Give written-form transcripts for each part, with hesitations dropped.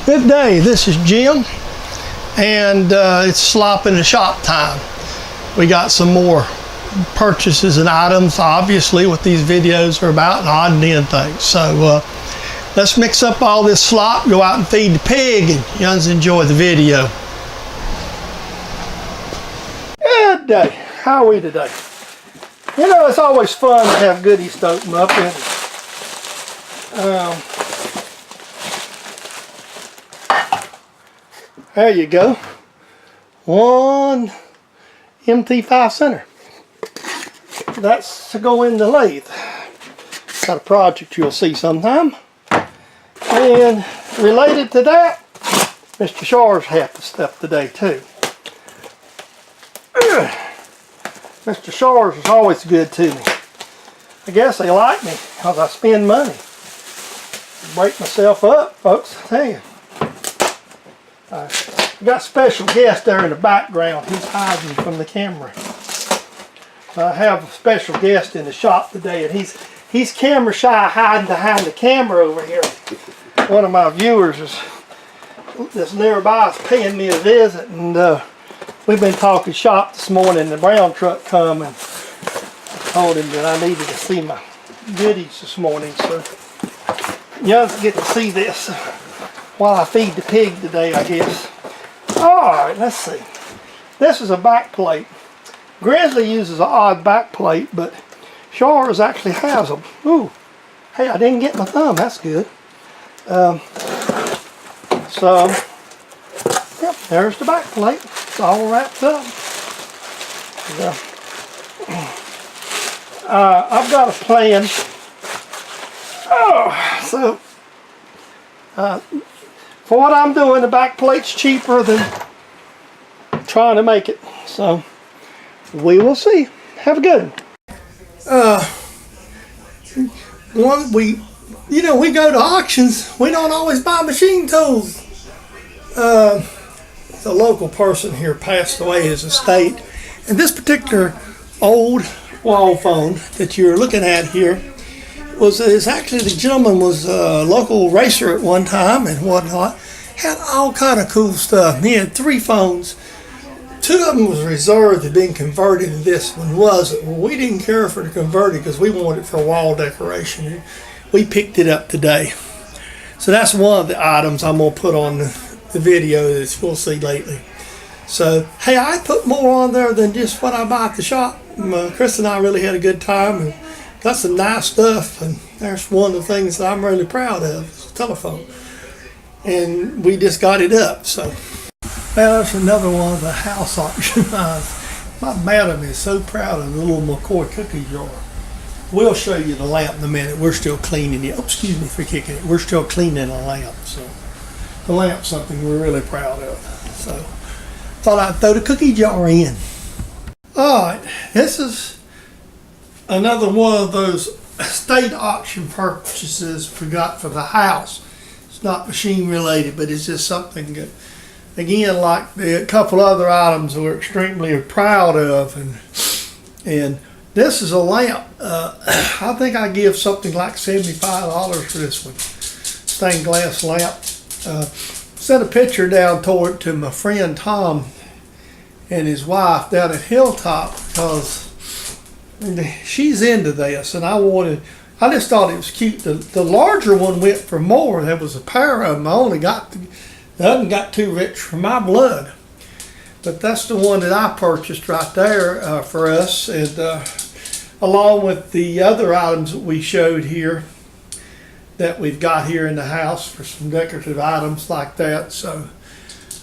Good day, this is Jim, and it's Slop in the shop time. We got some more purchases and items, obviously, what these videos are about, and odd and end things. So let's mix up all this slop, go out and feed the pig, and you enjoy the video. Good day. How are we today? You know, it's always fun to have goodies to open up. There you go. One MT5 center. That's to go in the lathe. Got a project you'll see sometime. And related to that, Mr. Shaw's had the stuff today too. Mr. Shaw's is always good to me. I guess they like me because I spend money. Break myself up, folks, I tell you. I got a special guest there in the background. He's hiding from the camera. I have a special guest in the shop today, and he's camera shy, hiding behind the camera over here. One of my viewers that's nearby is paying me a visit, and we've been talking shop this morning. The brown truck come, and I told him that I needed to see my goodies this morning, so you guys get to see this while I feed the pig today, I guess. Alright, let's see. This is a back plate. Grizzly uses an odd back plate, but Shaw's actually has them. Ooh, hey, I didn't get my thumb. That's good. So, yep, there's the back plate. It's all wrapped up. I've got a plan. For what I'm doing, the back plate's cheaper than trying to make it. So, we will see. Have a good one. We go to auctions. We don't always buy machine tools. The local person here passed away his estate, and this particular old wall phone that you're looking at here is actually, the gentleman was a local racer at one time and whatnot. Had all kind of cool stuff. He had 3 phones. 2 of them was reserved, had been converted, and this one wasn't. Well, we didn't care for the converted because we wanted it for wall decoration. We picked it up today. So that's one of the items I'm going to put on the video that you'll see lately. So, hey, I put more on there than just what I buy at the shop. Chris and I really had a good time and got some nice stuff, and there's one of the things that I'm really proud of, is a telephone. And we just got it up, so. Well, that's another one of the house auction. My madam is so proud of the little McCoy cookie jar. We'll show you the lamp in a minute. We're still cleaning it. Oh, excuse me for kicking it. We're still cleaning the lamp, so. The lamp's something we're really proud of, so. Thought I'd throw the cookie jar in. All right, this is another one of those estate auction purchases we got for the house. It's not machine related, but it's just something that, again, like a couple other items we're extremely proud of. And this is a lamp. I think I give something like $75 for this one. Stained glass lamp. Sent a picture down toward to my friend Tom and his wife down at Hilltop because she's into this, and I just thought it was cute. The larger one went for more. There was a pair of them. I hadn't got too rich for my blood, but that's the one that I purchased right there for us, and along with the other items that we showed here that we've got here in the house for some decorative items like that. So,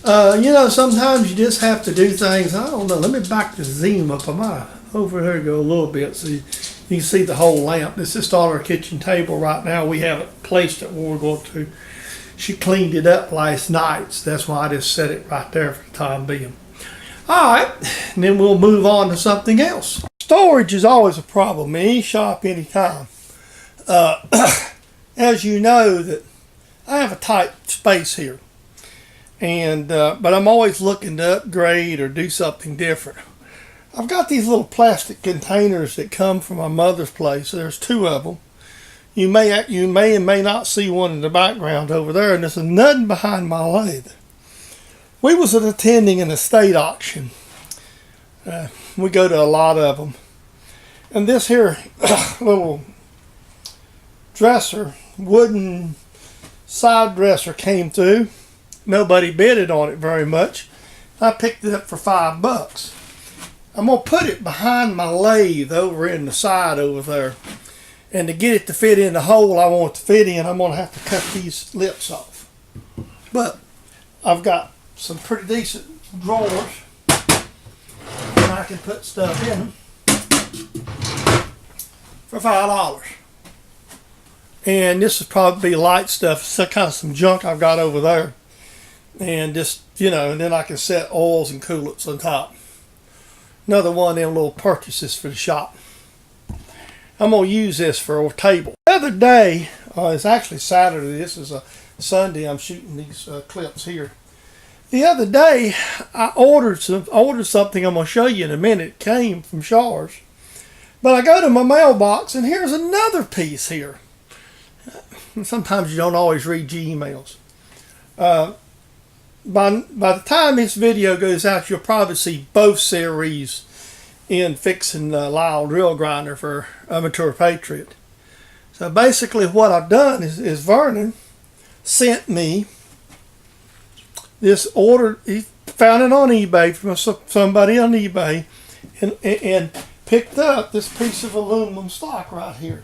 sometimes you just have to do things. I don't know. Let me back the zoom up. I might over here go a little bit so you can see the whole lamp. This is on our kitchen table right now. We haven't placed it where we're going to. She cleaned it up last night, so that's why I just set it right there for the time being. All right, and then we'll move on to something else. Storage is always a problem in any shop, anytime. As you know, that I have a tight space here, and but I'm always looking to upgrade or do something different. I've got these little plastic containers that come from my mother's place. There's 2 of them. You may and may not see one in the background over there, and there's nothing behind my lathe. We was attending an estate auction. We go to a lot of them. And this here little dresser, wooden side dresser came through. Nobody bidded on it very much. I picked it up for $5. I'm going to put it behind my lathe over in the side over there. And to get it to fit in the hole I want it to fit in, I'm going to have to cut these lips off. But I've got some pretty decent drawers, and I can put stuff in them for $5. And this would probably be light stuff. It's kind of some junk I've got over there. And just, you know, and then I can set oils and coolants on top. Another one of them little purchases for the shop. I'm going to use this for a table. The other day, it's actually Saturday. This is a Sunday. I'm shooting these clips here. The other day, I ordered something I'm going to show you in a minute. It came from Shaw's. But I go to my mailbox, and here's another piece here. Sometimes you don't always read your emails. By the time this video goes out, you'll probably see both series in fixing the Lyle drill grinder for Amateur Patriot. So basically what I've done is Vernon sent me this order. He found it on eBay from somebody on eBay and picked up this piece of aluminum stock right here.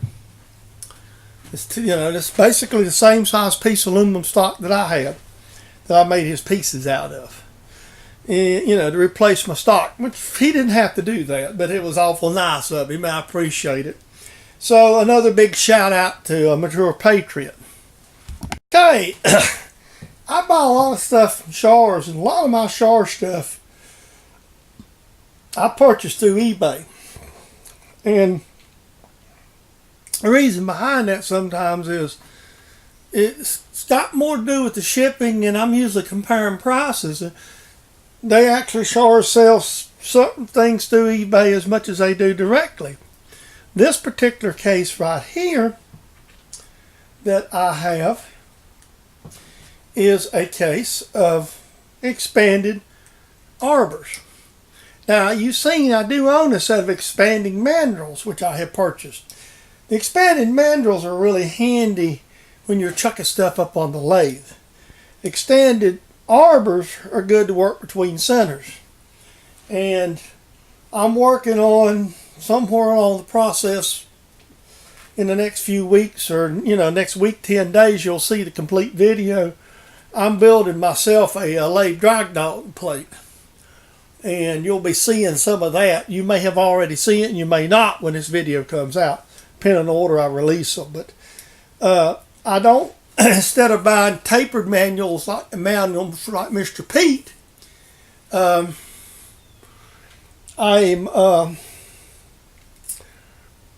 It's, you know, it's basically the same size piece of aluminum stock that I had, that I made his pieces out of. And, you know, to replace my stock, which he didn't have to do that, but it was awful nice of him. I appreciate it. So another big shout out to Amateur Patriot. Okay, I buy a lot of stuff from Shaw's, and a lot of my Shaw's stuff I purchased through eBay. And the reason behind that sometimes is it's got more to do with the shipping, and I'm usually comparing prices. They actually Shaw's sells certain things through eBay as much as they do directly. This particular case right here that I have is a case of expanded arbors. Now, you've seen I do own a set of expanding mandrels, which I have purchased. The expanded mandrels are really handy when you're chucking stuff up on the lathe. Extended arbors are good to work between centers. And I'm working on somewhere along the process in the next few weeks, or, you know, next week, 10 days, you'll see the complete video. I'm building myself a lathe drag dog plate. And you'll be seeing some of that. You may have already seen it, and you may not when this video comes out, depending on the order I release them. But I don't, instead of buying tapered manuals like Mr. Pete, I'm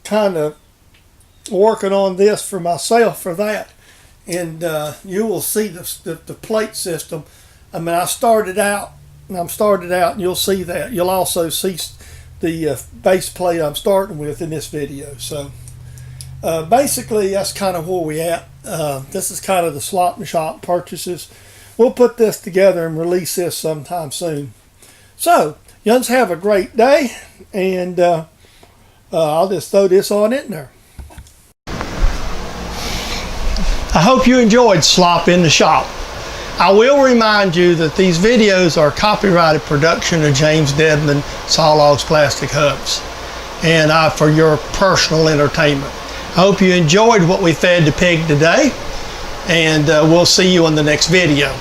kind of working on this for myself for that. And you will see the plate system. I mean, I started out, and you'll see that. You'll also see the base plate I'm starting with in this video. So basically, that's kind of where we at. This is kind of the Slop and Shop purchases. We'll put this together and release this sometime soon. So, yuns, have a great day, and I'll just throw this on in there. I hope you enjoyed Slop in the Shop. I will remind you that these videos are copyrighted production of James Dedman Sawlogs Plastic Hubs, and for your personal entertainment. I hope you enjoyed what we fed the pig today, and we'll see you in the next video.